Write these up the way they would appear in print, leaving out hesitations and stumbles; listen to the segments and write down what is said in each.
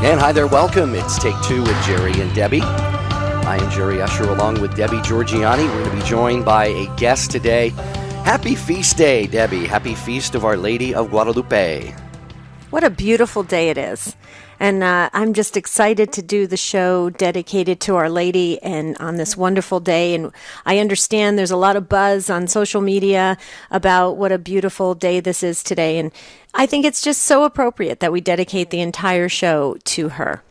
And hi there, welcome. It's Take Two with Jerry and Debbie. I am Jerry Usher along with Debbie Georgiani. We're going to be joined by a guest today. Happy Feast Day, Debbie. Happy Feast of Our Lady of Guadalupe. What a beautiful day it is. And I'm just excited to do the show dedicated to Our Lady and on this wonderful day. And I understand there's a lot of buzz on social media about what a beautiful day this is today. And I think it's just so appropriate that we dedicate the entire show to her.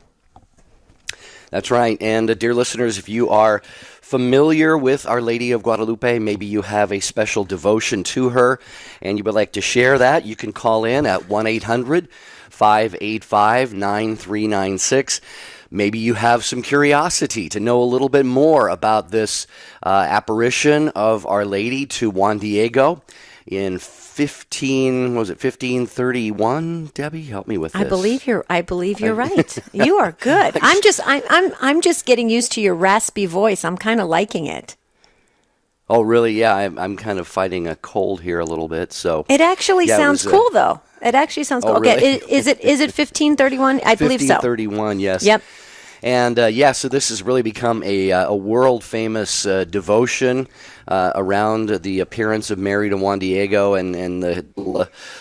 That's right. And dear listeners, if you are familiar with Our Lady of Guadalupe, maybe you have a special devotion to her and you would like to share that, you can call in at 1-800-585-9396. Maybe you have some curiosity to know a little bit more about this apparition of Our Lady to Juan Diego in 1531. Debbie, help me with this. I believe you're right. You are good. I'm just getting used to your raspy voice. I'm kind of liking it. Oh, really? Yeah, I'm kind of fighting a cold here a little bit. So it actually sounds cool, though. It actually sounds cool. Really? Okay, is it 1531? I believe so. 1531, yes. Yep. And so this has really become a world famous devotion around the appearance of Mary to Juan Diego and the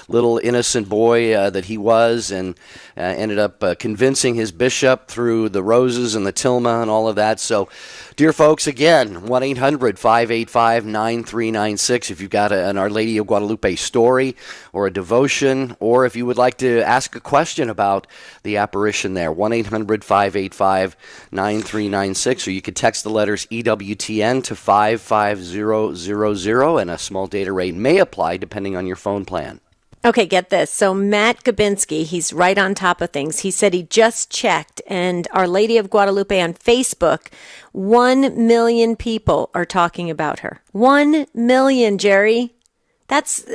little innocent boy that he was, and ended up convincing his bishop through the roses and the tilma and all of that. So, dear folks, again, 1-800-585-9396 if you've got an Our Lady of Guadalupe story or a devotion, or if you would like to ask a question about the apparition there, 1-800-585-9396, or you could text the letters EWTN to 55000, and a small data rate may apply depending on your phone plan. Okay, get this. So Matt Gabinski, he's right on top of things. He said he just checked, and Our Lady of Guadalupe on Facebook, 1 million people are talking about her. 1 million, Jerry. That's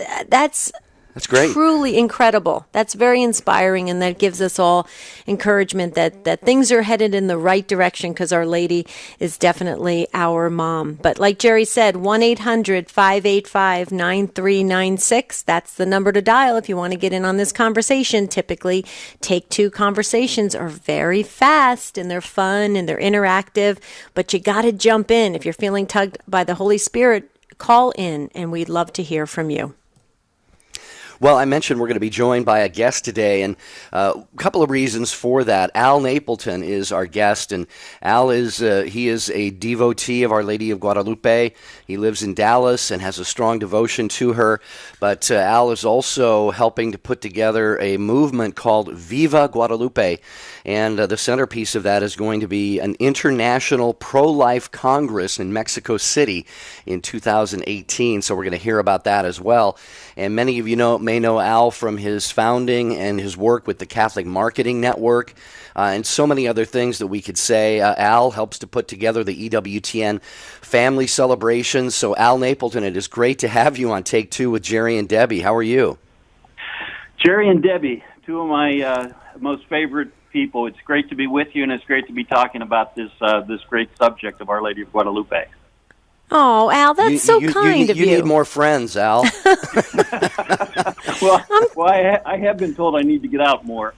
great. Truly incredible. That's very inspiring, and that gives us all encouragement that things are headed in the right direction, because Our Lady is definitely our mom. But like Jerry said, 1-800-585-9396. That's the number to dial if you want to get in on this conversation. Typically, Take Two conversations are very fast, and they're fun, and they're interactive, but you got to jump in. If you're feeling tugged by the Holy Spirit, call in, and we'd love to hear from you. Well, I mentioned we're going to be joined by a guest today, and a couple of reasons for that. Al Napleton is our guest, and Al is a devotee of Our Lady of Guadalupe. He lives in Dallas and has a strong devotion to her, but Al is also helping to put together a movement called Viva Guadalupe, and the centerpiece of that is going to be an international pro-life congress in Mexico City in 2018, so we're going to hear about that as well. And many of you may know Al from his founding and his work with the Catholic Marketing Network, and so many other things that we could say. Al helps to put together the EWTN family celebrations. So Al Napleton, it is great to have you on Take Two with Jerry and Debbie. How are you? Jerry and Debbie, two of my most favorite people. It's great to be with you, and it's great to be talking about this great subject of Our Lady of Guadalupe. Oh, Al, that's so kind of you. You need more friends, Al. Well, I have been told I need to get out more.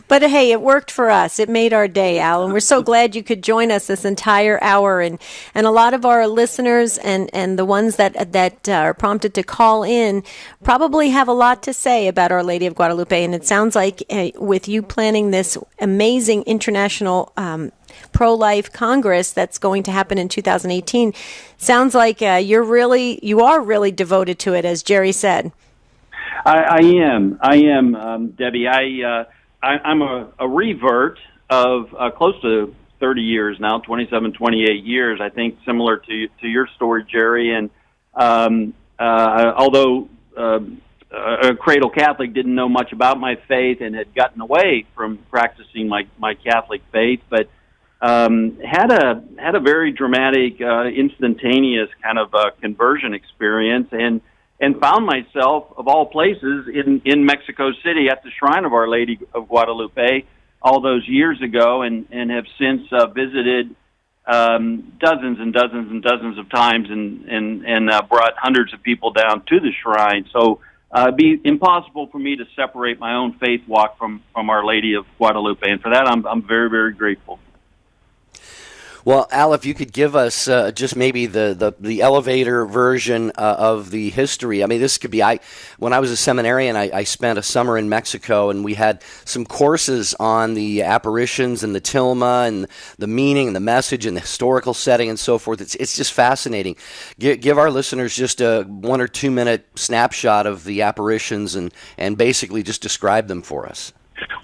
But hey, it worked for us. It made our day, Al, and we're so glad you could join us this entire hour. And a lot of our listeners and the ones that are prompted to call in probably have a lot to say about Our Lady of Guadalupe. And it sounds like with you planning this amazing international pro-life Congress that's going to happen in 2018, sounds like you are really devoted to it, as Jerry said. I am, Debbie. I'm a revert of close to 30 years now, 27, 28 years, I think, similar to your story, Jerry. And although a cradle Catholic, didn't know much about my faith and had gotten away from practicing my Catholic faith, but had a very dramatic, instantaneous kind of conversion experience, and found myself, of all places, in Mexico City at the shrine of Our Lady of Guadalupe all those years ago, and have since visited dozens and dozens and dozens of times, and brought hundreds of people down to the shrine. So be impossible for me to separate my own faith walk from Our Lady of Guadalupe, and for that I'm very, very grateful. Well, Al, if you could give us just maybe the elevator version of the history. I mean, this could be, when I was a seminarian, I spent a summer in Mexico, and we had some courses on the apparitions and the tilma and the meaning and the message and the historical setting and so forth. It's just fascinating. Give our listeners just a 1 or 2 minute snapshot of the apparitions and basically just describe them for us.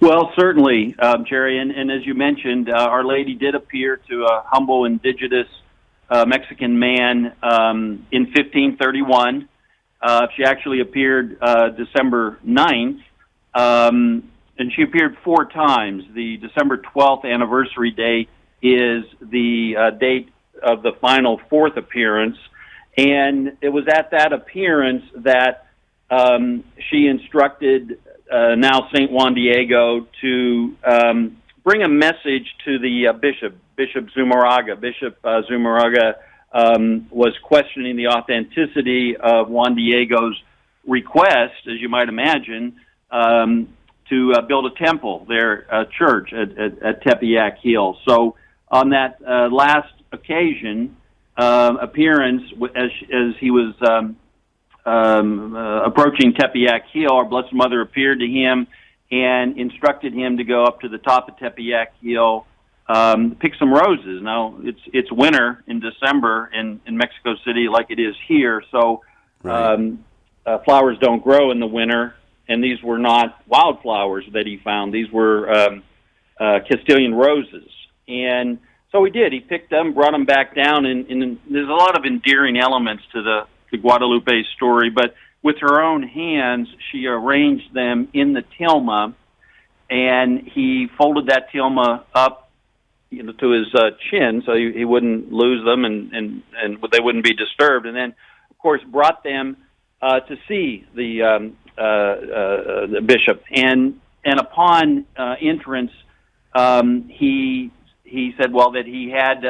Well, certainly, Jerry, and as you mentioned, Our Lady did appear to a humble indigenous Mexican man in 1531. She actually appeared December 9th, and she appeared 4 times. The December 12th anniversary date is the date of the final 4th appearance, and it was at that appearance that she instructed now St. Juan Diego to bring a message to the Bishop Zumarraga. Bishop Zumarraga was questioning the authenticity of Juan Diego's request, as you might imagine, to build a temple there, a church at Tepeyac Hill. So on that last occasion, appearance, as he was approaching Tepeyac Hill, our Blessed Mother appeared to him and instructed him to go up to the top of Tepeyac Hill, pick some roses. Now, it's winter in December in Mexico City like it is here, so right. Flowers don't grow in the winter, and these were not wildflowers that he found. These were Castilian roses. And so he did. He picked them, brought them back down, and there's a lot of endearing elements to the Guadalupe story, but with her own hands, she arranged them in the tilma, and he folded that tilma up, to his chin, so he wouldn't lose them, and they wouldn't be disturbed. And then, of course, brought them to see the bishop. And upon entrance, he said, well, that he had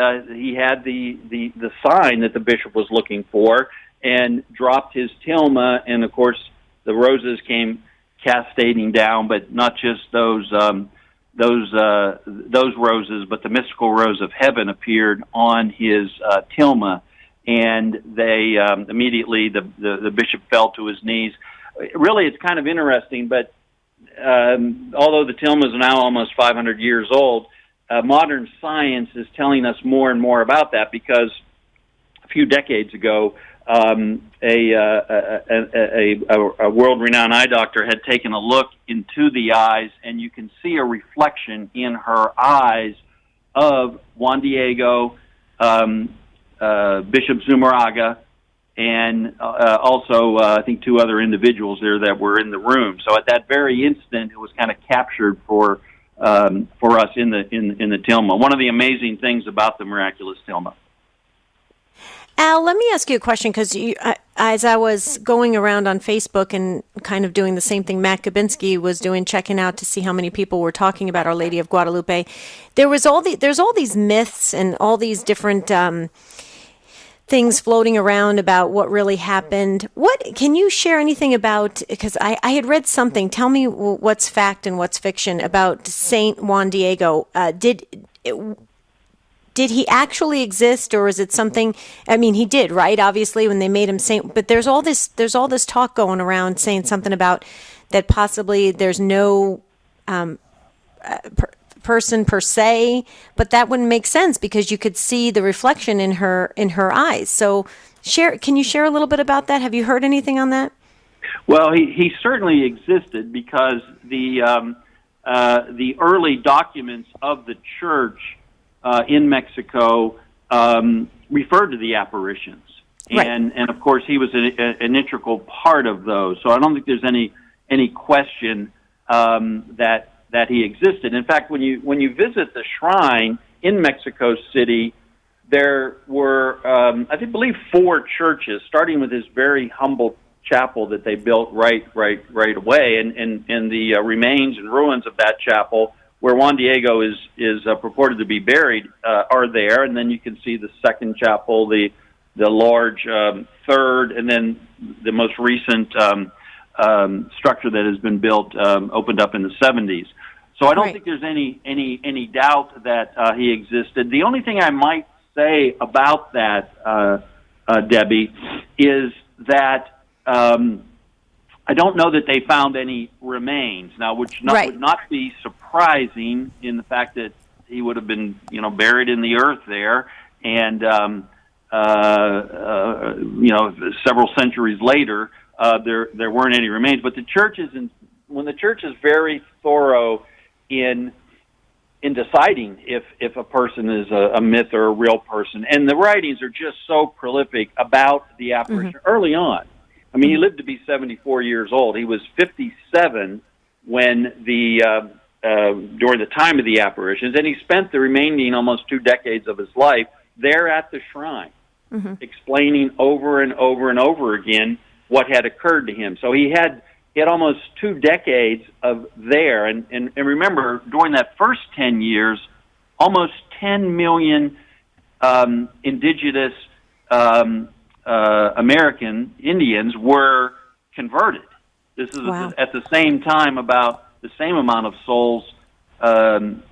the sign that the bishop was looking for, and dropped his tilma, and of course the roses came cascading down, but not just those roses, but the mystical rose of heaven appeared on his tilma, and they immediately the bishop fell to his knees. Really, it's kind of interesting, but although the tilma is now almost 500 years old, modern science is telling us more and more about that, because a few decades ago, a world-renowned eye doctor had taken a look into the eyes, and you can see a reflection in her eyes of Juan Diego, Bishop Zumarraga, and also I think 2 other individuals there that were in the room. So at that very instant, it was kind of captured for us in the tilma. One of the amazing things about the miraculous tilma. Al, let me ask you a question, because as I was going around on Facebook and kind of doing the same thing Matt Gabinski was doing, checking out to see how many people were talking about Our Lady of Guadalupe, there's all these myths and all these different things floating around about what really happened. What can you share anything about? Because I had read something. Tell me what's fact and what's fiction about Saint Juan Diego. Did he actually exist, or is it something? I mean, he did, right? Obviously, when they made him saint. But there's all this talk going around saying something about that possibly there's no person per se, but that wouldn't make sense because you could see the reflection in her eyes. So, can you share a little bit about that? Have you heard anything on that? Well, he certainly existed, because the early documents of the church in Mexico referred to the apparitions, right. and of course he was an integral part of those. So I don't think there's any question that he existed. In fact, when you visit the shrine in Mexico City, there were I believe 4 churches, starting with this very humble chapel that they built right away, and the remains and ruins of that chapel, where Juan Diego is purported to be buried, are there, and then you can see the second chapel, the large third, and then the most recent structure that has been built opened up in the 70s. So I don't Right. think there's any doubt that he existed. The only thing I might say about that, Debbie, is that I don't know that they found any remains. Now, which would not be surprising in the fact that he would have been, buried in the earth there, and several centuries later, there weren't any remains. But when the church is very thorough in deciding if a person is a myth or a real person, and the writings are just so prolific about the apparition early on. I mean, he lived to be 74 years old. He was 57 when during the time of the apparitions, and he spent the remaining almost 2 decades of his life there at the shrine, explaining over and over and over again what had occurred to him. So he had almost 2 decades of there, and remember, during that first 10 years, almost 10 million indigenous American Indians were converted. This is at the same time about the same amount of souls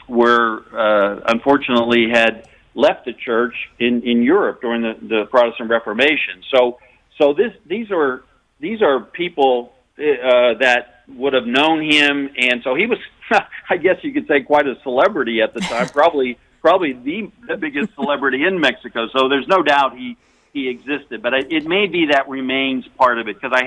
were unfortunately had left the church in Europe during the Protestant Reformation. So these are people that would have known him, and so he was, I guess you could say, quite a celebrity at the time, probably the biggest celebrity in Mexico. So there's no doubt he existed, but it may be that remains part of it, because I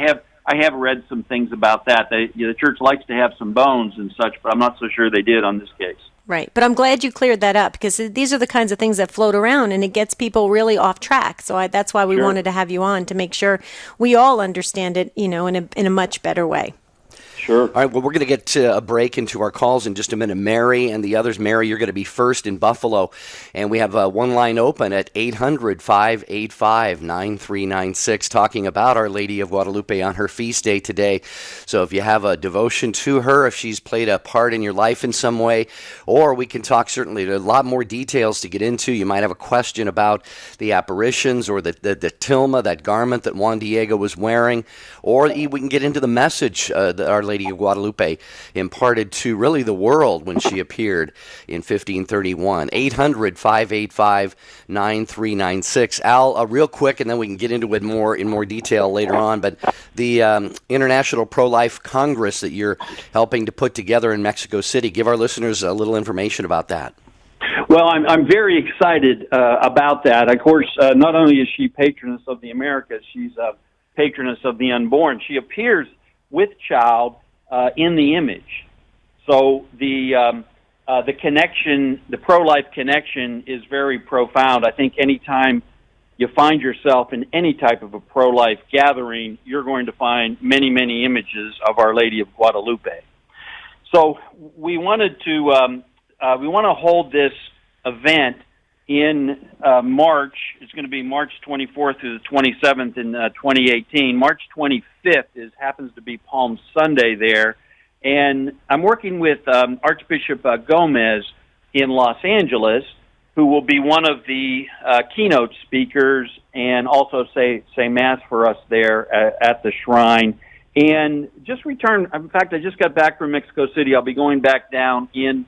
have read some things about that. The church likes to have some bones and such, but I'm not so sure they did on this case. Right. But I'm glad you cleared that up, because these are the kinds of things that float around, and it gets people really off track. So that's why we wanted to have you on, to make sure we all understand it, in a much better way. Sure. All right, well, we're going to get a break into our calls in just a minute. Mary and the others. Mary, you're going to be first in Buffalo, and we have one line open at 800-585-9396 talking about Our Lady of Guadalupe on her feast day today. So if you have a devotion to her, if she's played a part in your life in some way, or we can talk certainly a lot more details to get into. You might have a question about the apparitions or the tilma, that garment that Juan Diego was wearing, or we can get into the message that Our Lady of Guadalupe imparted to really the world when she appeared in 1531. 800-585-9396. Al, real quick, and then we can get into it in more detail later on, but the International Pro-Life Congress that you're helping to put together in Mexico City, give our listeners a little information about that. Well, I'm very excited about that. Of course, not only is she patroness of the Americas, she's a patroness of the unborn. She appears with child in the image. So the connection, the pro-life connection, is very profound. I think anytime you find yourself in any type of a pro-life gathering, you're going to find many, many images of Our Lady of Guadalupe. So we want to hold this event in March. It's going to be March 24th through the 27th in 2018. March 25th happens to be Palm Sunday there. And I'm working with Archbishop Gomez in Los Angeles, who will be one of the keynote speakers and also say Mass for us there at the shrine. And just returned, in fact, I just got back from Mexico City. I'll be going back down in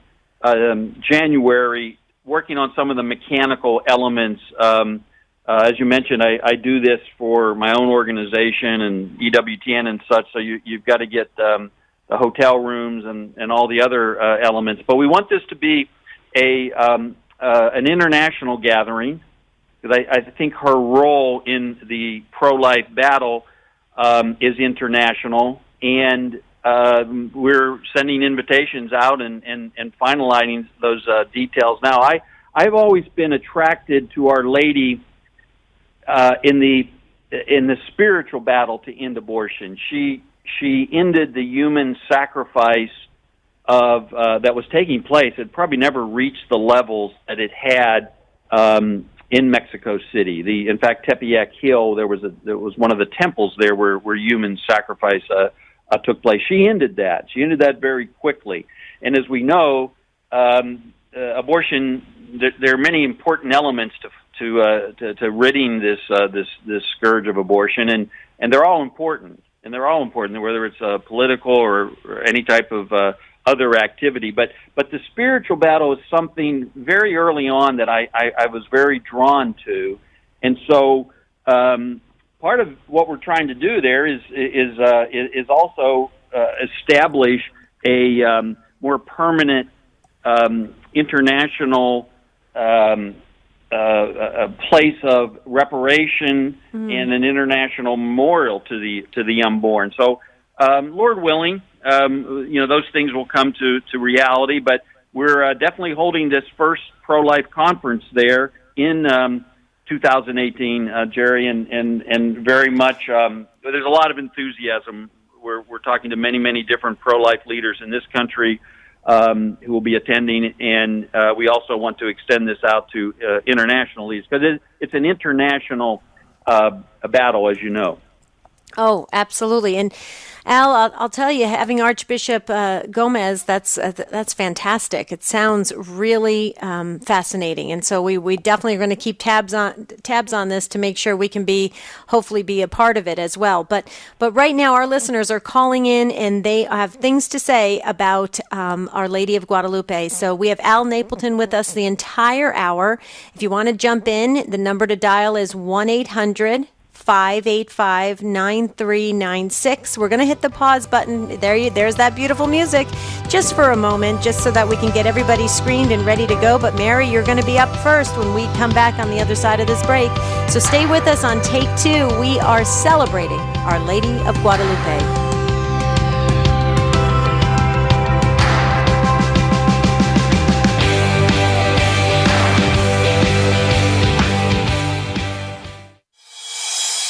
January, working on some of the mechanical elements. As you mentioned, I do this for my own organization and EWTN and such, so you've got to get the hotel rooms and all the other elements. But we want this to be an international gathering, because I think her role in the pro-life battle is international, and we're sending invitations out and finalizing those details now. I've always been attracted to Our Lady in the spiritual battle to end abortion. She ended the human sacrifice of that was taking place. It probably never reached the levels that it had in Mexico City. In fact, Tepeyac Hill, there was one of the temples there where human sacrifice took place. She ended that. She ended that very quickly. And as we know, abortion, there are many important elements to ridding this scourge of abortion, and they're all important. and they're all important, whether it's political or any type of other activity. But the spiritual battle is something very early on that I was very drawn to, and so part of what we're trying to do there is also establish a more permanent international a place of reparation and an international memorial to the unborn. So, Lord willing, those things will come to reality. But we're definitely holding this first pro-life conference there in 2018, Jerry, and very much. There's a lot of enthusiasm. We're talking to many different pro-life leaders in this country who will be attending, and we also want to extend this out to international leaders because it's an international battle, as you know. Oh, absolutely. And Al, I'll tell you, having Archbishop Gomez, that's fantastic. It sounds really fascinating, and so we definitely are going to keep tabs on this to make sure we can hopefully be a part of it as well. But right now, our listeners are calling in, and they have things to say about Our Lady of Guadalupe. So we have Al Napleton with us the entire hour. If you want to jump in, the number to dial is 1-800-585-9396. We're going to hit the pause button. There's that beautiful music just for a moment, just so that we can get everybody screened and ready to go. But Mary, you're going to be up first when we come back on the other side of this break. So stay with us on Take Two. We are celebrating Our Lady of Guadalupe.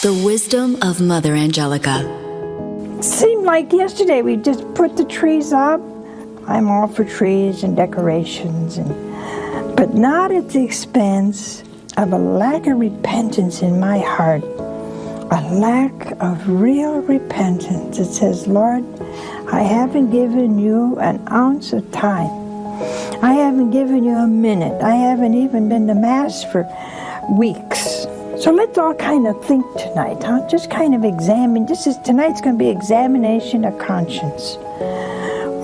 The wisdom of Mother Angelica. Seemed like yesterday we just put the trees up. I'm all for trees and decorations, but not at the expense of a lack of repentance in my heart. A lack of real repentance that says, Lord, I haven't given you an ounce of time. I haven't given you a minute. I haven't even been to Mass for weeks. So let's all kind of think tonight, huh? Just kind of examine. Tonight's going to be examination of conscience.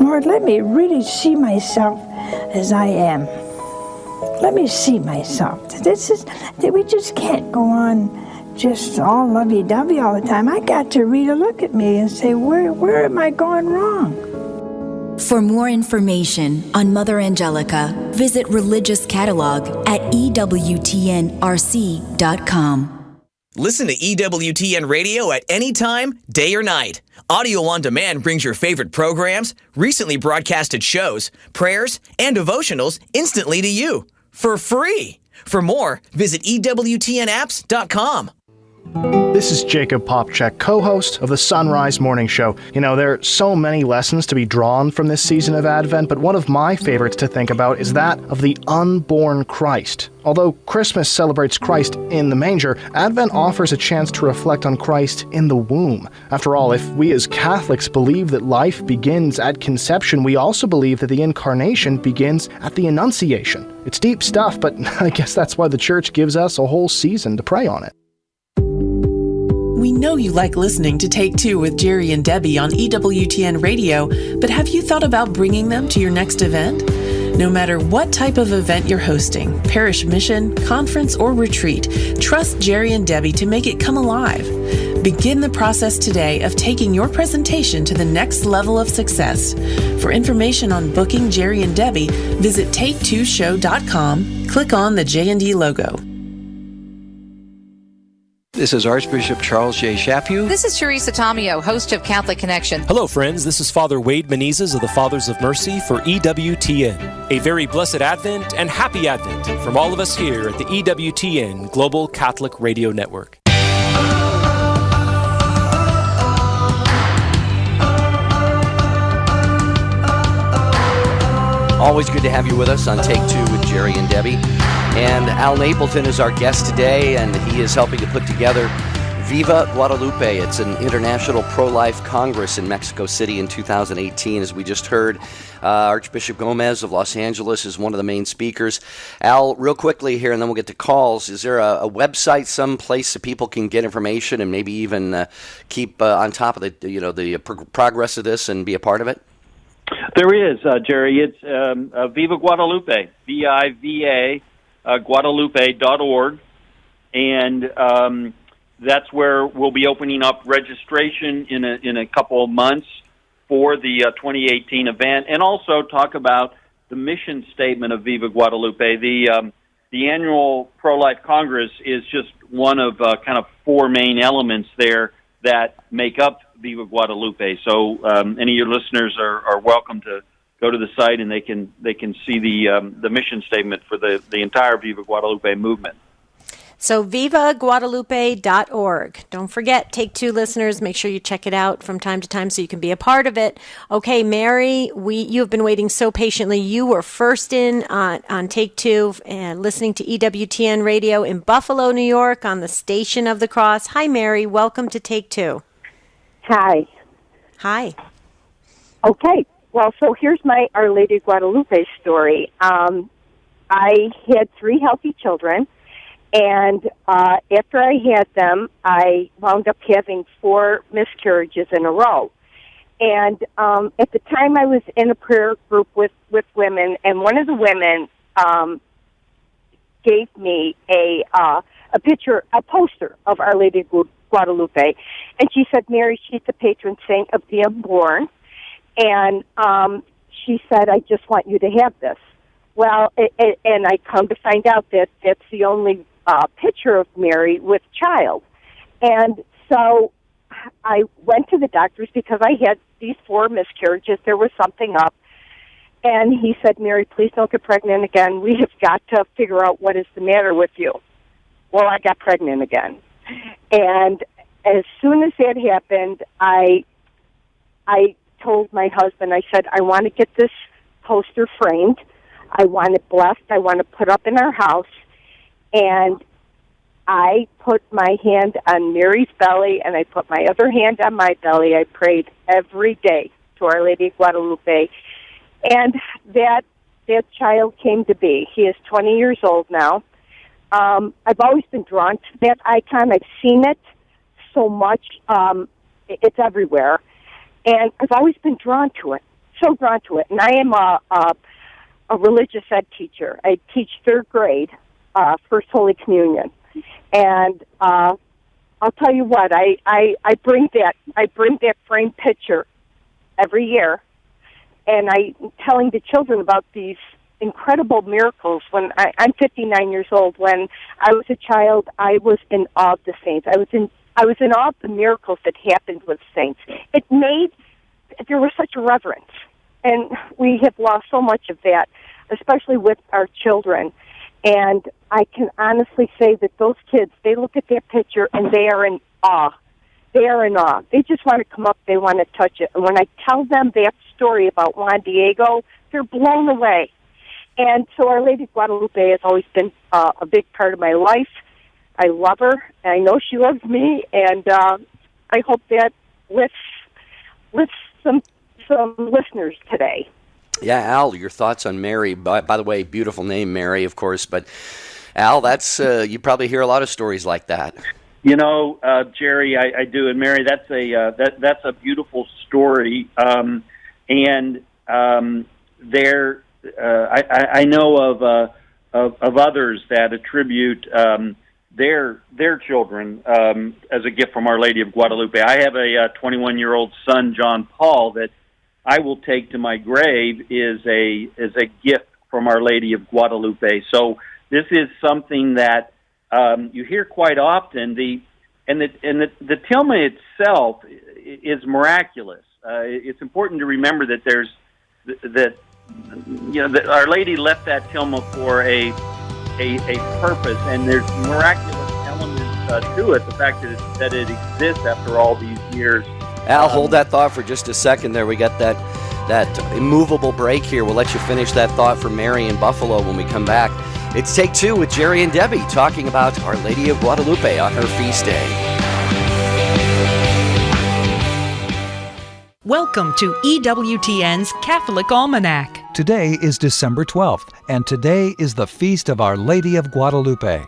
Lord, let me really see myself as I am. Let me see myself. We just can't go on just all lovey-dovey all the time. I got to really look at me and say, where am I going wrong? For more information on Mother Angelica, visit Religious Catalog at EWTNRC.com. Listen to EWTN Radio at any time, day or night. Audio on demand brings your favorite programs, recently broadcasted shows, prayers, and devotionals instantly to you for free. For more, visit EWTNapps.com. This is Jacob Popchak, co-host of the Sunrise Morning Show. You know, there are so many lessons to be drawn from this season of Advent, but one of my favorites to think about is that of the unborn Christ. Although Christmas celebrates Christ in the manger, Advent offers a chance to reflect on Christ in the womb. After all, if we as Catholics believe that life begins at conception, we also believe that the Incarnation begins at the Annunciation. It's deep stuff, but I guess that's why the Church gives us a whole season to pray on it. We know you like listening to Take Two with Jerry and Debbie on EWTN Radio, but have you thought about bringing them to your next event? No matter what type of event you're hosting, parish mission, conference, or retreat, trust Jerry and Debbie to make it come alive. Begin the process today of taking your presentation to the next level of success. For information on booking Jerry and Debbie, visit take2show.com, click on the J&D logo. This is Archbishop Charles J. Chaput. This is Teresa Tomeo, host of Catholic Connection. Hello, friends. This is Father Wade Menezes of the Fathers of Mercy for EWTN. A very blessed Advent and happy Advent from all of us here at the EWTN Global Catholic Radio Network. Always good to have you with us on Take Two with Jerry and Debbie. And Al Napleton is our guest today, and he is helping to put together Viva Guadalupe. It's an international pro-life congress in Mexico City in 2018. As we just heard, Archbishop Gomez of Los Angeles is one of the main speakers. Al, real quickly here, and then we'll get to calls. Is there a website, some place that people can get information and maybe even keep on top of the progress of this and be a part of it? There is, Jerry. It's Viva Guadalupe, VIVA, Guadalupe.org, and that's where we'll be opening up registration in a couple of months for the 2018 event, and also talk about the mission statement of Viva Guadalupe. The annual Pro-Life Congress is just one of kind of four main elements there that make up Viva Guadalupe. So any of your listeners are welcome to go to the site, and they can see the mission statement for the entire Viva Guadalupe movement. So vivaguadalupe.org. Don't forget, Take Two listeners, make sure you check it out from time to time so you can be a part of it. Okay, Mary, you have been waiting so patiently. You were first in on Take Two and listening to EWTN Radio in Buffalo, New York on the Station of the Cross. Hi, Mary. Welcome to Take Two. Hi. Hi. Okay. Well, so here's my Our Lady of Guadalupe story. I had 3 healthy children. And after I had them, I wound up having 4 miscarriages in a row. And at the time, I was in a prayer group with women, and one of the women gave me a poster of Our Lady of Guadalupe. And she said, Mary, she's the patron saint of the unborn. And she said, I just want you to have this. Well, and I come to find out that that's the only picture of Mary with child. And so I went to the doctors because I had these 4 miscarriages. There was something up. And he said, Mary, please don't get pregnant again. We have got to figure out what is the matter with you. Well, I got pregnant again. And as soon as that happened, I told my husband, I said, I want to get this poster framed. I want it blessed. I want to put up in our house. And I put my hand on Mary's belly, and I put my other hand on my belly. I prayed every day to Our Lady of Guadalupe. And that child came to be. He is 20 years old now. I've always been drawn to that icon. I've seen it so much. It's everywhere. And I've always been drawn to it, so drawn to it. And I am a religious ed teacher. I teach 3rd grade. First Holy Communion, and I'll tell you what, I bring that framed picture every year, and I'm telling the children about these incredible miracles. When I'm 59 years old, when I was a child, I was in awe of the saints. I was in awe of the miracles that happened with saints. There was such a reverence, and we have lost so much of that, especially with our children. And I can honestly say that those kids, they look at that picture and they are in awe. They are in awe. They just want to come up. They want to touch it. And when I tell them that story about Juan Diego, they're blown away. And so Our Lady of Guadalupe has always been a big part of my life. I love her, and I know she loves me, and I hope that lifts some listeners today. Yeah, Al, your thoughts on Mary. By the way, beautiful name, Mary, of course. But Al, that's you probably hear a lot of stories like that. You know, Jerry, I do, and Mary, that's a beautiful story. I know of others that attribute their children as a gift from Our Lady of Guadalupe. I have a 21-year-old son, John Paul, that I will take to my grave is a gift from Our Lady of Guadalupe. So this is something that you hear quite often. The tilma itself is miraculous. It's important to remember that that Our Lady left that tilma for a purpose, and there's miraculous elements to it. The fact that it exists after all these years. Al, hold that thought for just a second there. We got that immovable break here. We'll let you finish that thought for Mary in Buffalo when we come back. It's Take Two with Jerry and Debbie talking about Our Lady of Guadalupe on her feast day. Welcome to EWTN's Catholic Almanac. Today is December 12th, and today is the feast of Our Lady of Guadalupe.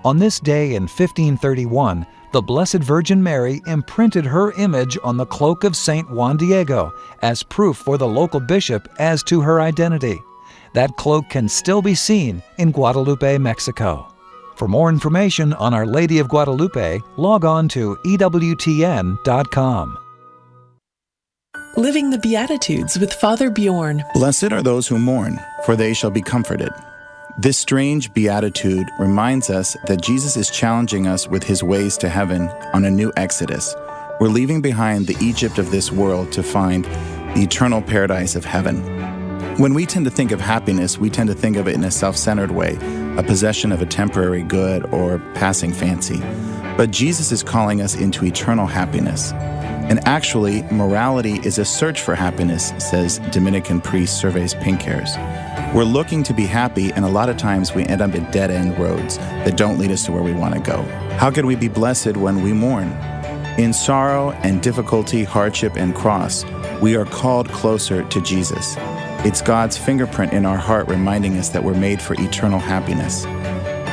On this day in 1531, the Blessed Virgin Mary imprinted her image on the cloak of Saint Juan Diego as proof for the local bishop as to her identity. That cloak can still be seen in Guadalupe, Mexico. For more information on Our Lady of Guadalupe, log on to EWTN.com. Living the Beatitudes with Father Bjorn. Blessed are those who mourn, for they shall be comforted. This strange beatitude reminds us that Jesus is challenging us with his ways to heaven on a new exodus. We're leaving behind the Egypt of this world to find the eternal paradise of heaven. When we tend to think of happiness, we tend to think of it in a self-centered way, a possession of a temporary good or passing fancy. But Jesus is calling us into eternal happiness. And actually, morality is a search for happiness, says Dominican priest Servais Pinckaers. We're looking to be happy, and a lot of times we end up at dead-end roads that don't lead us to where we want to go. How can we be blessed when we mourn? In sorrow and difficulty, hardship and cross, we are called closer to Jesus. It's God's fingerprint in our heart reminding us that we're made for eternal happiness.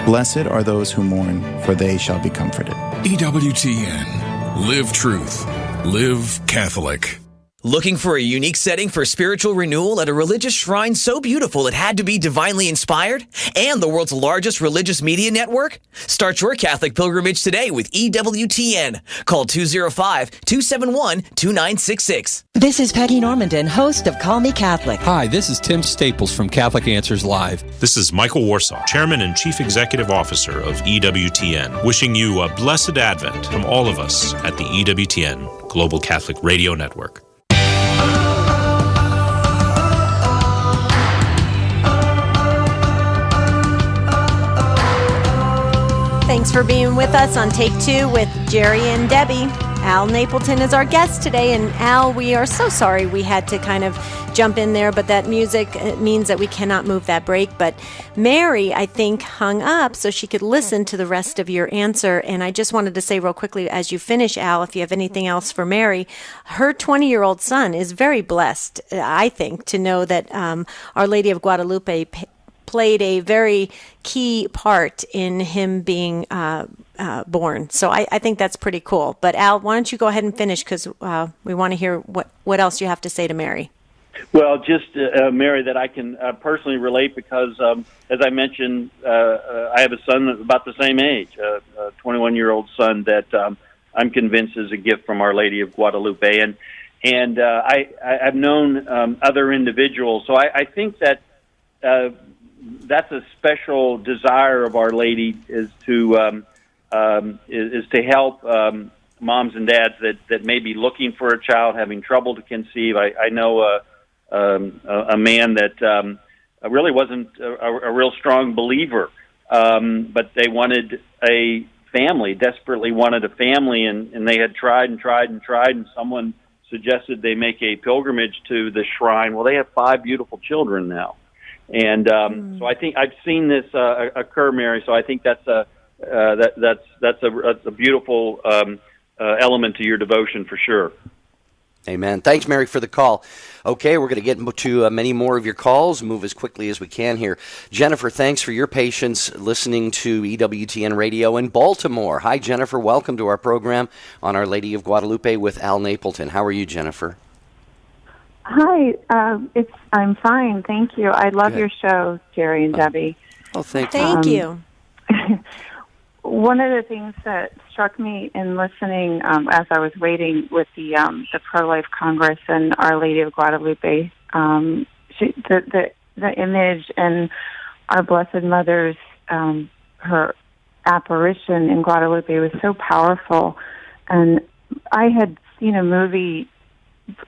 Blessed are those who mourn, for they shall be comforted. EWTN. Live truth. Live Catholic. Looking for a unique setting for spiritual renewal at a religious shrine so beautiful it had to be divinely inspired? And the world's largest religious media network? Start your Catholic pilgrimage today with EWTN. Call 205-271-2966. This is Peggy Normandin, host of Call Me Catholic. Hi, this is Tim Staples from Catholic Answers Live. This is Michael Warsaw, Chairman and Chief Executive Officer of EWTN, wishing you a blessed Advent from all of us at the EWTN Global Catholic Radio Network. Thanks for being with us on Take Two with Jerry and Debbie. Al Napleton is our guest today, and Al, we are so sorry we had to kind of jump in there, but that music means that we cannot move that break. But Mary, I think, hung up so she could listen to the rest of your answer, and I just wanted to say real quickly as you finish, Al, if you have anything else for Mary, her 20-year-old son is very blessed, I think, to know that Our Lady of Guadalupe played a very key part in him being born. So I think that's pretty cool. But Al, why don't you go ahead and finish, because we want to hear what else you have to say to Mary. Well, just, Mary, that I can personally relate because, as I mentioned, I have a son about the same age, a 21-year-old son that I'm convinced is a gift from Our Lady of Guadalupe. And I've known other individuals. So I think that that's a special desire of Our Lady is to help moms and dads that may be looking for a child, having trouble to conceive. I know a man that really wasn't a real strong believer, but they wanted a family, desperately wanted a family, and they had tried, and someone suggested they make a pilgrimage to the shrine. Well, they have 5 beautiful children now. And so I think I've seen this occur, Mary. So I think that's a beautiful element to your devotion for sure. Amen. Thanks, Mary, for the call. Okay, we're going to get to many more of your calls, move as quickly as we can here. Jennifer, thanks for your patience listening to EWTN Radio in Baltimore. Hi, Jennifer. Welcome to our program on Our Lady of Guadalupe with Al Napleton. How are you, Jennifer? Hi, I'm fine, thank you. I love your show, Jerry and Debbie. Oh, thank you. One of the things that struck me in listening as I was waiting with the Pro-Life Congress and Our Lady of Guadalupe, the image and our Blessed Mother's her apparition in Guadalupe was so powerful. And I had seen a movie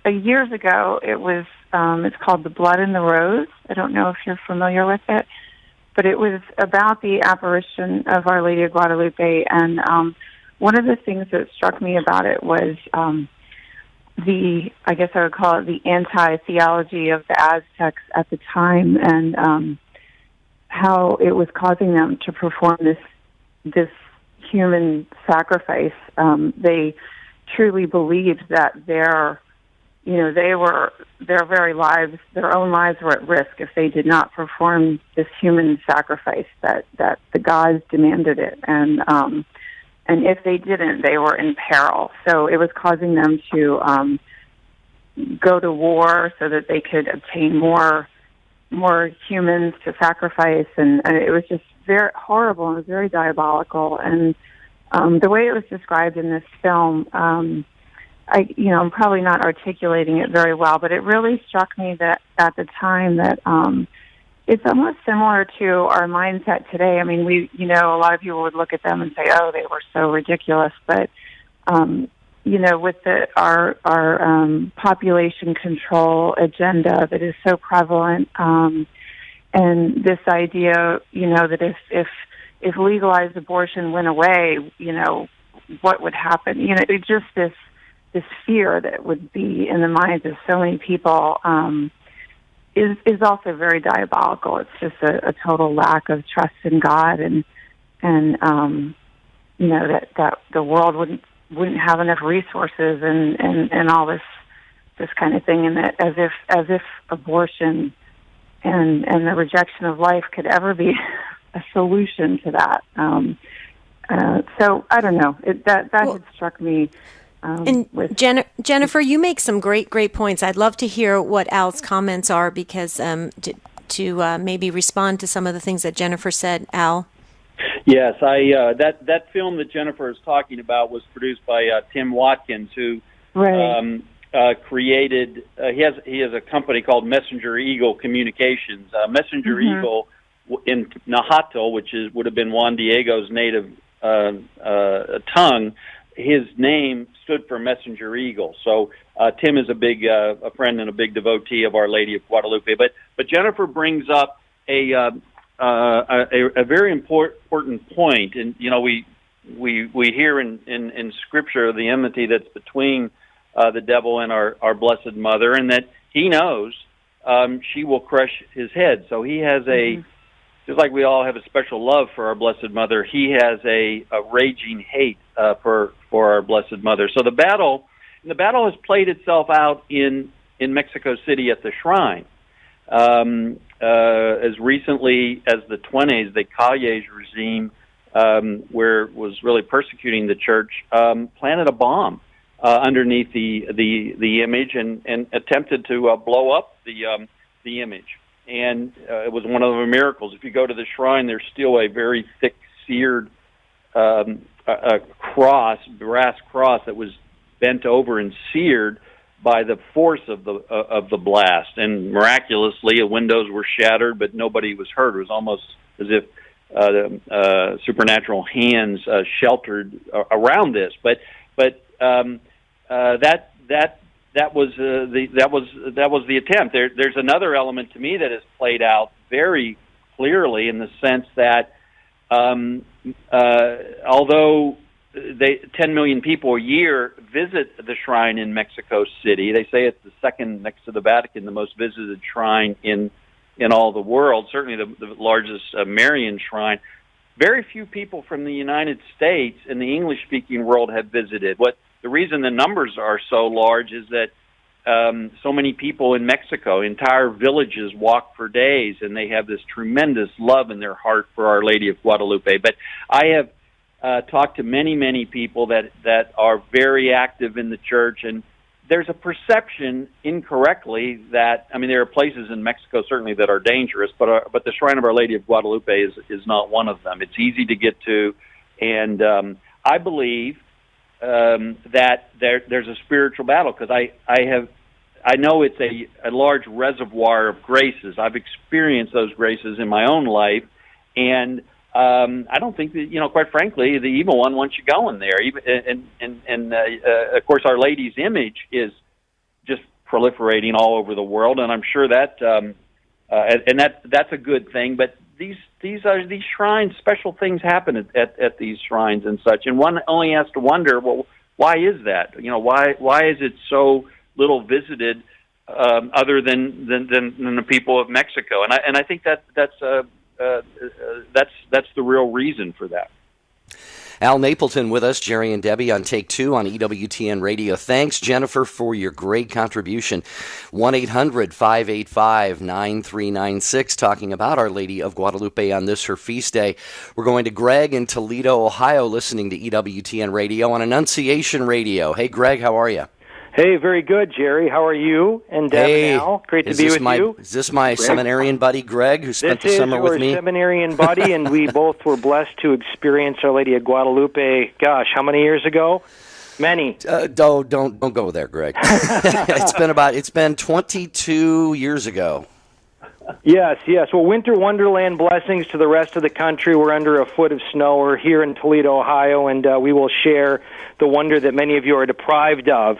years ago. It was it's called The Blood and the Rose. I don't know if you're familiar with it, but it was about the apparition of Our Lady of Guadalupe. And one of the things that struck me about it was I guess I would call it the anti-theology of the Aztecs at the time, and how it was causing them to perform this human sacrifice. They truly believed that their their own lives were at risk if they did not perform this human sacrifice that the gods demanded it, and if they didn't, they were in peril. So it was causing them to go to war so that they could obtain more humans to sacrifice, and it was just very horrible and it was very diabolical. And the way it was described in this film, I'm probably not articulating it very well, but it really struck me that at the time that it's almost similar to our mindset today. I mean, a lot of people would look at them and say, "Oh, they were so ridiculous," but with our population control agenda that is so prevalent, and this idea, that if legalized abortion went away, what would happen? It's just this fear that would be in the minds of so many people is also very diabolical. It's just a total lack of trust in God, and that the world wouldn't have enough resources and all this kind of thing, and that as if abortion and the rejection of life could ever be a solution to that. So I don't know. That had struck me. And Jennifer, you make some great points. I'd love to hear what Al's comments are, because to maybe respond to some of the things that Jennifer said. Al? Yes, that film that Jennifer is talking about was produced by Tim Watkins, who created. He has a company called Messenger Eagle Communications. Messenger Eagle in Nahuatl, which would have been Juan Diego's native tongue. His name stood for Messenger Eagle. So Tim is a friend and a big devotee of Our Lady of Guadalupe. But Jennifer brings up a very important point, and we hear in Scripture the enmity that's between the devil and our Blessed Mother, and that he knows she will crush his head. So he has just like we all have a special love for our Blessed Mother, he has a raging hate for our Blessed Mother. So the battle has played itself out in Mexico City at the shrine. As recently as the 20s, the Calles regime, where it was really persecuting the church, planted a bomb underneath the image and attempted to blow up the image. And it was one of the miracles. If you go to the shrine, there's still a very thick, seared a brass cross that was bent over and seared by the force of the blast. And miraculously, the windows were shattered, but nobody was hurt. It was almost as if supernatural hands sheltered around this. But that was the attempt. There's another element to me that has played out very clearly in the sense that although 10 million people a year visit the shrine in Mexico City, they say it's the second next to the Vatican, the most visited shrine in all the world, certainly the largest Marian shrine. Very few people from the United States and the English-speaking world have visited. The reason the numbers are so large is that so many people in Mexico, entire villages, walk for days, and they have this tremendous love in their heart for Our Lady of Guadalupe. But I have talked to many people that are very active in the church, and there's a perception incorrectly that, there are places in Mexico certainly that are dangerous, but the Shrine of Our Lady of Guadalupe is not one of them. It's easy to get to, and I believe that there's a spiritual battle, because I know it's a large reservoir of graces. I've experienced those graces in my own life, and I don't think that, quite frankly, the evil one wants you going there. And of course, Our Lady's image is just proliferating all over the world, and I'm sure that and that's a good thing. But these shrines, special things happen at these shrines and such, and one only has to wonder, well, why is that? Why is it so little visited, other than the people of Mexico? And I think that's the real reason for that. Al Napleton with us, Jerry and Debbie on Take 2 on EWTN Radio. Thanks, Jennifer, for your great contribution. 1-800-585-9396, talking about Our Lady of Guadalupe on this, her feast day. We're going to Greg in Toledo, Ohio, listening to EWTN Radio on Annunciation Radio. Hey, Greg, how are you? Hey, very good, Jerry. How are you? And Deb and Al, great to be with you. Is this my seminarian buddy, Greg, who spent the summer with me? This is your seminarian buddy, and we both were blessed to experience Our Lady of Guadalupe, gosh, how many years ago? Many. Don't go there, Greg. It's been 22 years ago. Yes. Well, winter wonderland blessings to the rest of the country. We're under a foot of snow. We're here in Toledo, Ohio, and we will share the wonder that many of you are deprived of.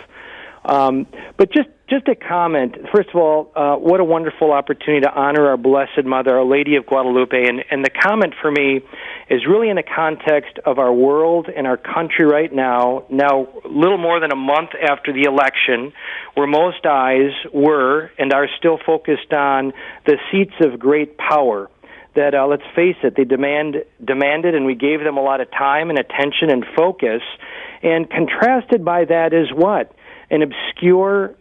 But just a comment. First of all, what a wonderful opportunity to honor our Blessed Mother, Our Lady of Guadalupe. And the comment for me is really in the context of our world and our country right now a little more than a month after the election, where most eyes were and are still focused on the seats of great power. That, let's face it, they demanded, and we gave them a lot of time and attention and focus. And contrasted by that is what? An obscure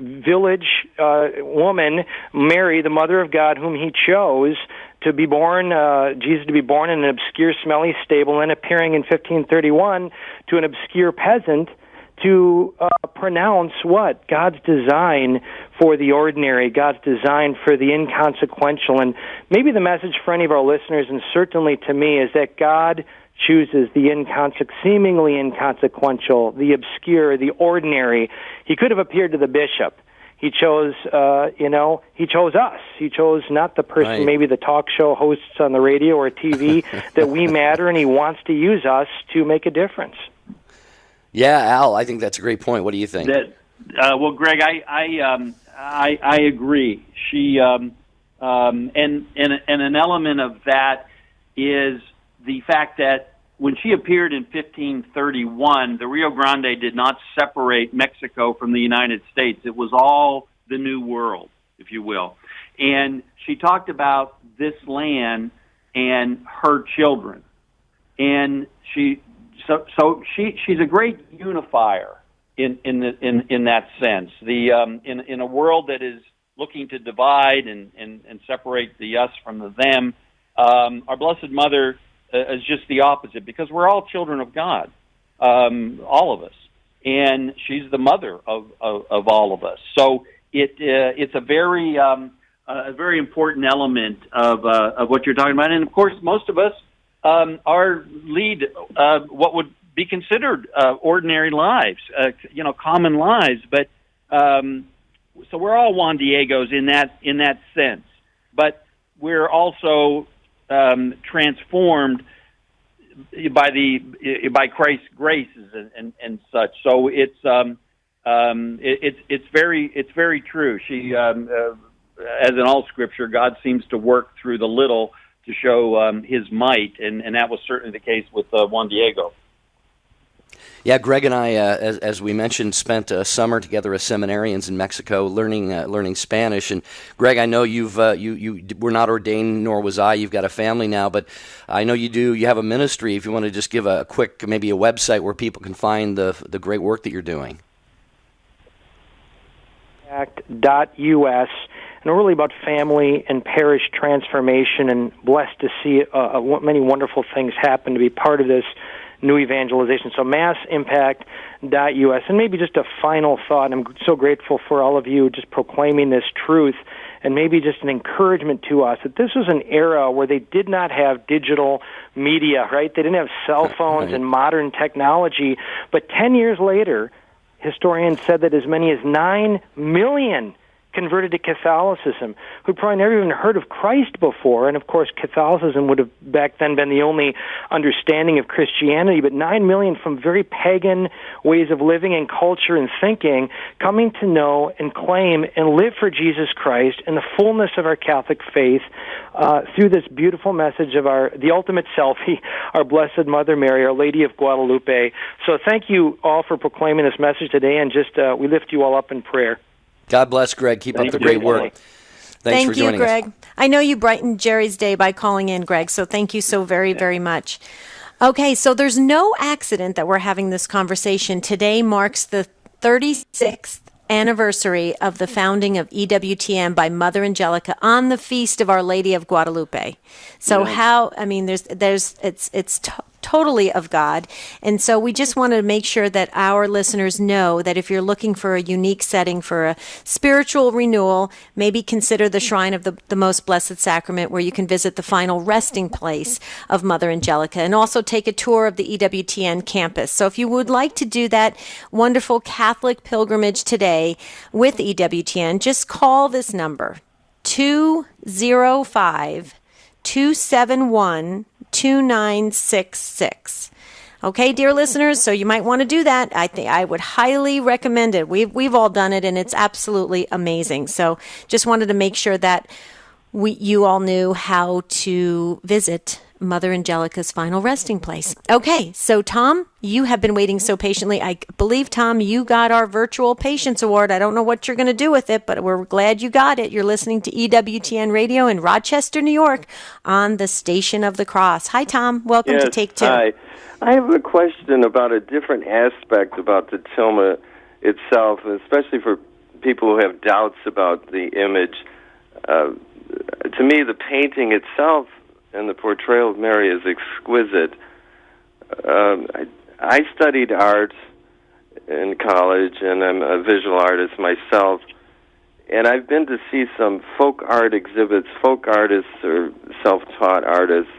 village woman, Mary, the Mother of God, whom he chose to be born, Jesus to be born in an obscure, smelly stable, and appearing in 1531 to an obscure peasant to pronounce what? God's design for the ordinary, God's design for the inconsequential. And maybe the message for any of our listeners, and certainly to me, is that God chooses the seemingly inconsequential, the obscure, the ordinary. He could have appeared to the bishop. He chose, he chose us. He chose not the person, maybe the talk show hosts on the radio or TV, that we matter, and he wants to use us to make a difference. Yeah, Al, I think that's a great point. What do you think? Well, Greg, I agree. She and an element of that is the fact that when she appeared in 1531, the Rio Grande did not separate Mexico from the United States. It was all the New World, if you will. And she talked about this land and her children. And she's a great unifier in that sense. In a world that is looking to divide and separate the us from the them, our Blessed Mother is just the opposite, because we're all children of God, all of us, and she's the mother of all of us. So it's a very important element of what you're talking about, and of course, most of us lead what would be considered ordinary lives, common lives, but so we're all Juan Diegos in that sense, but we're also transformed by Christ's graces and such. So it's very true. She, as in all Scripture, God seems to work through the little to show His might, and that was certainly the case with Juan Diego. Yeah, Greg and I, as we mentioned, spent a summer together as seminarians in Mexico, learning Spanish. And Greg, I know you were not ordained, nor was I. You've got a family now, but I know you do. You have a ministry. If you want to just give a quick, maybe a website where people can find the great work that you're doing. .us, and really about family and parish transformation, and blessed to see many wonderful things happen to be part of this new evangelization. So massimpact.us. And maybe just a final thought. I'm so grateful for all of you just proclaiming this truth, and maybe just an encouragement to us that this was an era where they did not have digital media, right? They didn't have cell phones and modern technology. But 10 years later, historians said that as many as 9 million converted to Catholicism, who probably never even heard of Christ before. And of course, Catholicism would have back then been the only understanding of Christianity, but 9 million from very pagan ways of living and culture and thinking, coming to know and claim and live for Jesus Christ in the fullness of our Catholic faith through this beautiful message of the ultimate selfie, our Blessed Mother Mary, Our Lady of Guadalupe. So thank you all for proclaiming this message today, and just we lift you all up in prayer. God bless, Greg. Keep up the great work. Thanks for joining us. Thank you, Greg. I know you brightened Jerry's day by calling in, Greg, so thank you so very, very much. Okay, so there's no accident that we're having this conversation. Today marks the 36th anniversary of the founding of EWTN by Mother Angelica on the feast of Our Lady of Guadalupe. So it's totally of God. And so we just wanted to make sure that our listeners know that if you're looking for a unique setting for a spiritual renewal, maybe consider the Shrine of the Most Blessed Sacrament, where you can visit the final resting place of Mother Angelica, and also take a tour of the EWTN campus. So if you would like to do that wonderful Catholic pilgrimage today with EWTN, just call this number, 205-271-2966. Okay, dear listeners, so you might want to do that. I would highly recommend it. We've all done it, and it's absolutely amazing. So just wanted to make sure that you all knew how to visit Mother Angelica's final resting place. Okay, so Tom, you have been waiting so patiently. I believe, Tom, you got our Virtual Patience Award. I don't know what you're going to do with it, but we're glad you got it. You're listening to EWTN Radio in Rochester, New York, on the Station of the Cross. Hi, Tom. Welcome to Take Two. Hi. I have a question about a different aspect about the tilma itself, especially for people who have doubts about the image. To me, the painting itself and the portrayal of Mary is exquisite. I studied art in college, and I'm a visual artist myself. And I've been to see some folk art exhibits. Folk artists or self-taught artists.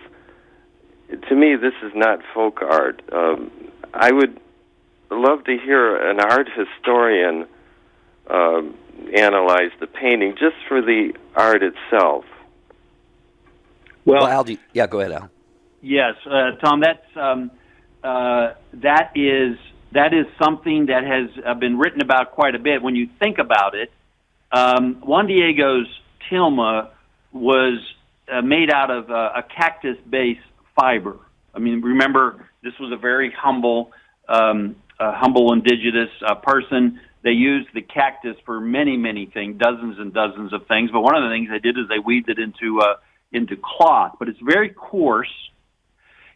To me, this is not folk art. I would love to hear an art historian analyze the painting just for the art itself. Well, Al, go ahead, Al. Yes, Tom. That is something that has been written about quite a bit. When you think about it, Juan Diego's tilma was made out of a cactus-based fiber. I mean, remember, this was a very humble indigenous person. They used the cactus for many, many things, dozens and dozens of things. But one of the things they did is they weaved it into cloth. But it's very coarse.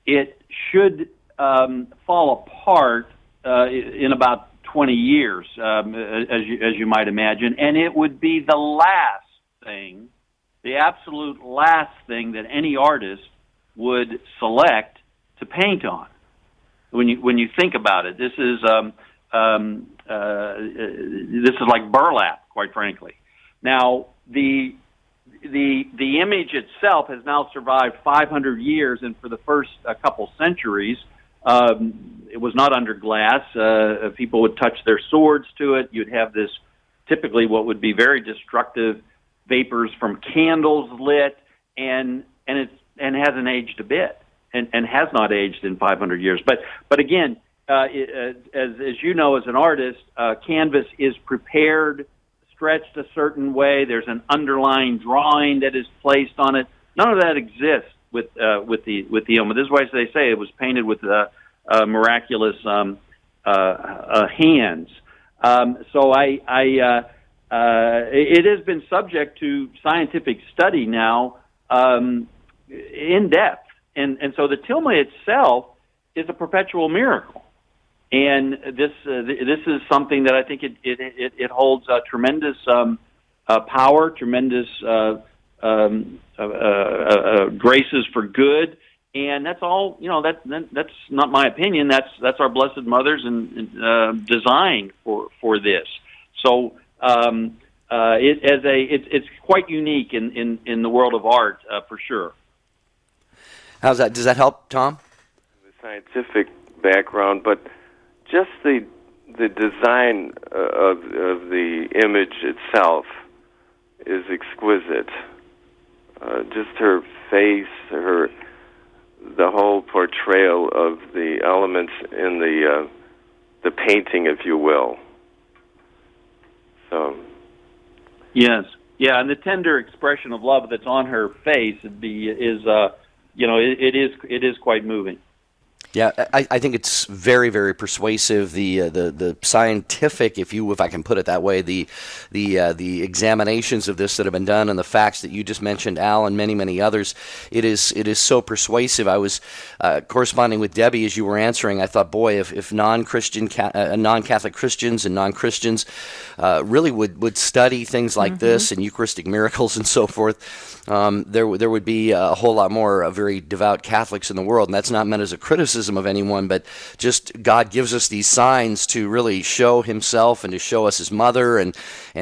It should fall apart in about 20 years, as you might imagine, and it would be the last thing, the absolute last thing that any artist would select to paint on. When you think about it, this is like burlap, quite frankly. Now the image itself has now survived 500 years, and for the first couple centuries, it was not under glass. People would touch their swords to it. You'd have this, typically what would be very destructive vapors from candles lit, and it hasn't aged a bit, and has not aged in 500 years. But again, as you know, as an artist, canvas is prepared, stretched a certain way. There's an underlying drawing that is placed on it. None of that exists with the tilma. This is why they say it was painted with miraculous hands. So it has been subject to scientific study now in depth, and so the tilma itself is a perpetual miracle. And this is something that I think it holds tremendous power, tremendous graces for good, and that's all. You know, that's not my opinion. That's our Blessed Mother's and design for this. So it's quite unique in the world of art for sure. How's that? Does that help, Tom? The scientific background, but just the design of the image itself is exquisite. Just her face, the whole portrayal of the elements in the painting, if you will. So. Yes, yeah, and the tender expression of love that's on her face it is quite moving. Yeah, I think it's very, very persuasive. The scientific, if I can put it that way, the examinations of this that have been done and the facts that you just mentioned, Al, and many, many others, it is so persuasive. I was corresponding with Debbie as you were answering. I thought, boy, if non-Catholic Christians and non-Christians really would study things like this and Eucharistic miracles and so forth, there would be a whole lot more very devout Catholics in the world, and that's not meant as a criticism of anyone, but just God gives us these signs to really show himself and to show us his mother and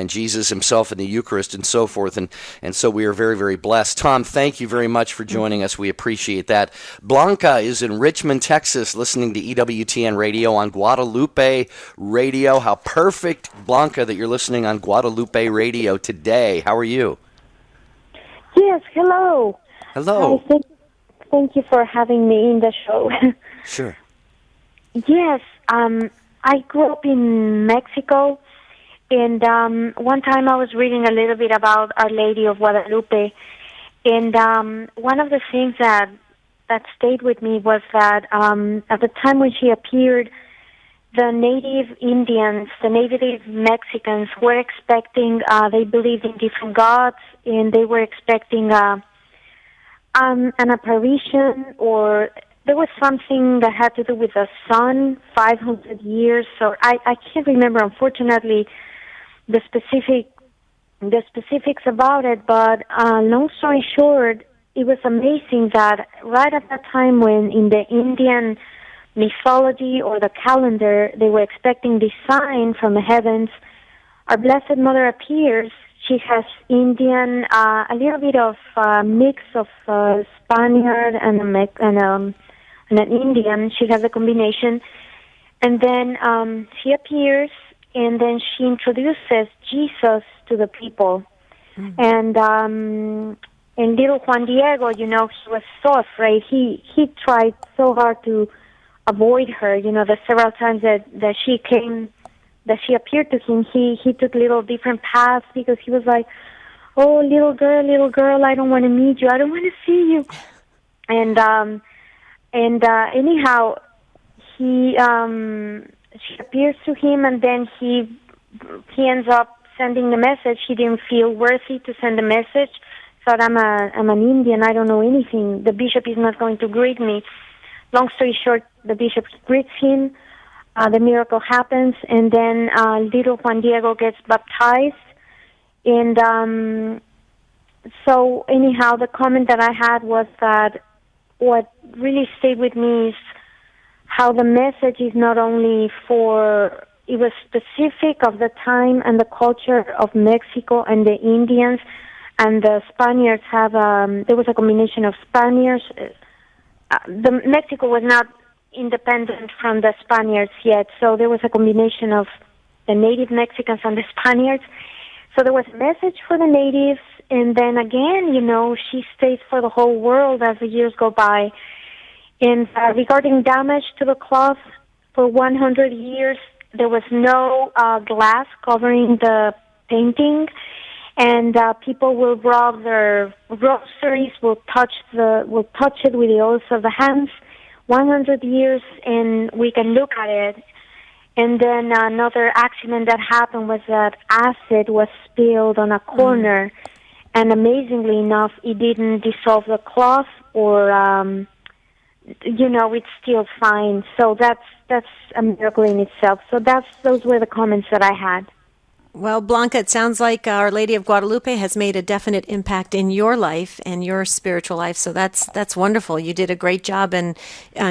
Jesus himself in the Eucharist and so forth, and so we are very, very blessed. Tom, thank you very much for joining us. We appreciate that. Blanca is in Richmond, Texas, listening to EWTN Radio on Guadalupe Radio. How perfect, Blanca, that you're listening on Guadalupe Radio today. How are you? Yes, hello. Hello. Thank you for having me in the show. Sure. Yes, I grew up in Mexico, and one time I was reading a little bit about Our Lady of Guadalupe, and one of the things that stayed with me was that at the time when she appeared, the native Indians, the native Mexicans were expecting, they believed in different gods, and they were expecting an apparition, or there was something that had to do with the sun, 500 years. So I can't remember, unfortunately, the specifics about it. But long story short, it was amazing that right at that time when in the Indian mythology or the calendar, they were expecting this sign from the heavens, our Blessed Mother appears. She has Indian, a little bit of mix of Spaniard and an Indian. She has a combination. And then she appears, and then she introduces Jesus to the people. And little Juan Diego, he was so afraid. He tried so hard to avoid her. The several times that she came, that she appeared to him, he took little different paths because he was like, "Oh, little girl, I don't want to meet you. I don't want to see you." And anyhow, she appears to him, and then he ends up sending the message. He didn't feel worthy to send the message. Thought, I'm an Indian. I don't know anything. The bishop is not going to greet me. Long story short, the bishop greets him. The miracle happens, and then little Juan Diego gets baptized. And so anyhow, the comment that I had was that what really stayed with me is how the message is not only it was specific of the time and the culture of Mexico and the Indians, and the Spaniards have, there was a combination of Spaniards. Mexico was not independent from the Spaniards yet, so there was a combination of the native Mexicans and the Spaniards. So there was a message for the natives, and then again, she stays for the whole world as the years go by. And regarding damage to the cloth, for 100 years, there was no glass covering the painting, and people will rub their rosaries, will touch it with the oils of the hands. 100 years, and we can look at it. And then another accident that happened was that acid was spilled on a corner, and amazingly enough, it didn't dissolve the cloth, or it's still fine. So that's a miracle in itself. So those were the comments that I had. Well, Blanca, it sounds like Our Lady of Guadalupe has made a definite impact in your life and your spiritual life. So that's wonderful. You did a great job in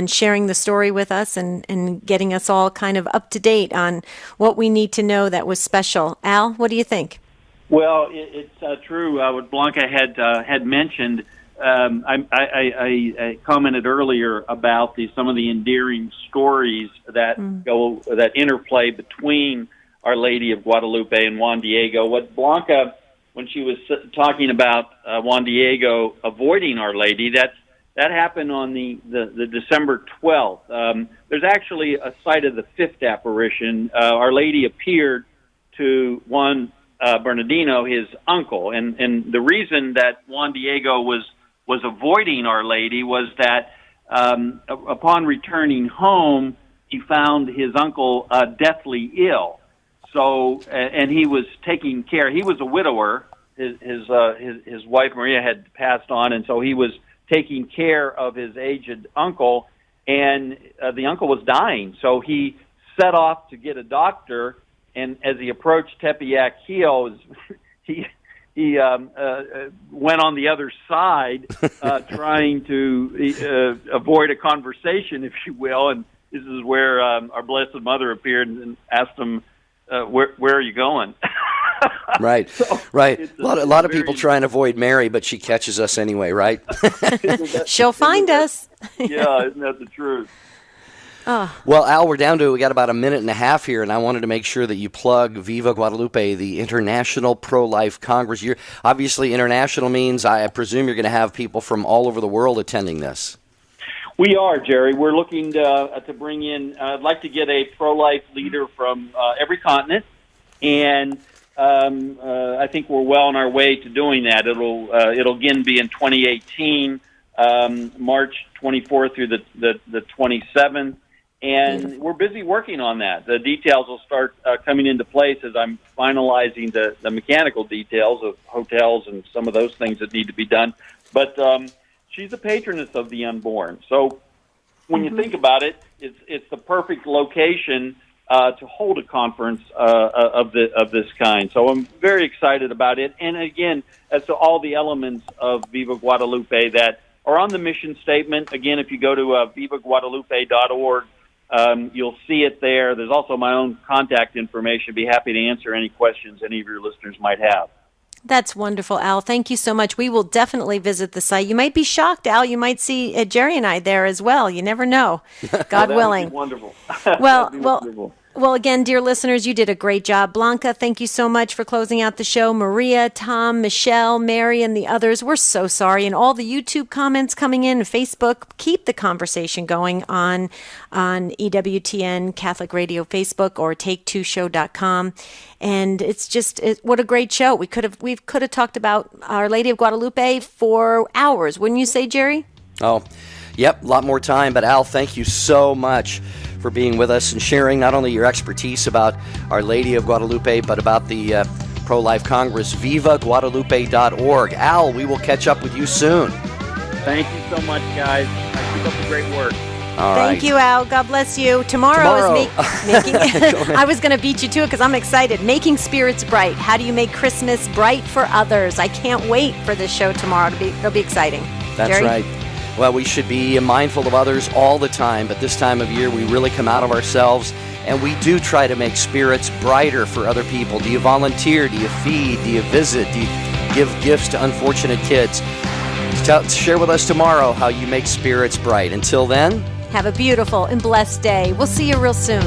sharing the story with us and getting us all kind of up to date on what we need to know that was special. Al, what do you think? Well, it's true. What Blanca had mentioned. I commented earlier about some of the endearing stories that that interplay between Our Lady of Guadalupe and Juan Diego. What Blanca, when she was talking about Juan Diego avoiding Our Lady, that happened on the December 12th. There's actually a site of the fifth apparition. Our Lady appeared to Juan Bernardino, his uncle, and the reason that Juan Diego was avoiding Our Lady was that upon returning home, he found his uncle deathly ill. So, and he was taking care. He was a widower. His wife Maria had passed on, and so he was taking care of his aged uncle. And the uncle was dying, so he set off to get a doctor. And as he approached Tepeyac Hill, he went on the other side, trying to avoid a conversation, if you will. And this is where our Blessed Mother appeared and asked him, "Where are you going?" Right, right. A lot of people try and avoid Mary, but she catches us anyway, right? She'll find us. Yeah, isn't that the truth? Oh. Well, Al, we got about a minute and a half here, and I wanted to make sure that you plug Viva Guadalupe, the International Pro-Life Congress. Obviously, international means I presume you're going to have people from all over the world attending this. We are, Jerry. We're looking to bring in, I'd like to get a pro-life leader from every continent, and I think we're well on our way to doing that. It'll again be in 2018, March 24th through the 27th. And we're busy working on that. The details will start coming into place as I'm finalizing the mechanical details of hotels and some of those things that need to be done. But she's a patroness of the unborn. So when you think about it, it's the perfect location to hold a conference of this kind. So I'm very excited about it. And again, as to all the elements of Viva Guadalupe that are on the mission statement, again, if you go to vivaguadalupe.org, you'll see it there. There's also my own contact information. Be happy to answer any questions any of your listeners might have. That's wonderful, Al. Thank you so much. We will definitely visit the site. You might be shocked, Al. You might see Jerry and I there as well. You never know. God willing. Would be wonderful. Well, again, dear listeners, you did a great job. Blanca, thank you so much for closing out the show. Maria, Tom, Michelle, Mary, and the others, we're so sorry. And all the YouTube comments coming in, Facebook, keep the conversation going on EWTN Catholic Radio Facebook or take2show.com. And it's just, what a great show. We could have talked about Our Lady of Guadalupe for hours, wouldn't you say, Jerry? Oh, yep, a lot more time. But Al, thank you so much for being with us and sharing not only your expertise about Our Lady of Guadalupe, but about the Pro-Life Congress, vivaguadalupe.org. Al, we will catch up with you soon. Thank you so much, guys. Keep up the great work. All Thank you, Al. God bless you. Tomorrow. is making. I was going to beat you to it because I'm excited. Making spirits bright. How do you make Christmas bright for others? I can't wait for this show tomorrow. It'll be exciting. That's Jerry? right. Well, we should be mindful of others all the time, but this time of year we really come out of ourselves and we do try to make spirits brighter for other people. Do you volunteer? Do you feed? Do you visit? Do you give gifts to unfortunate kids? Share with us tomorrow how you make spirits bright. Until then, have a beautiful and blessed day. We'll see you real soon.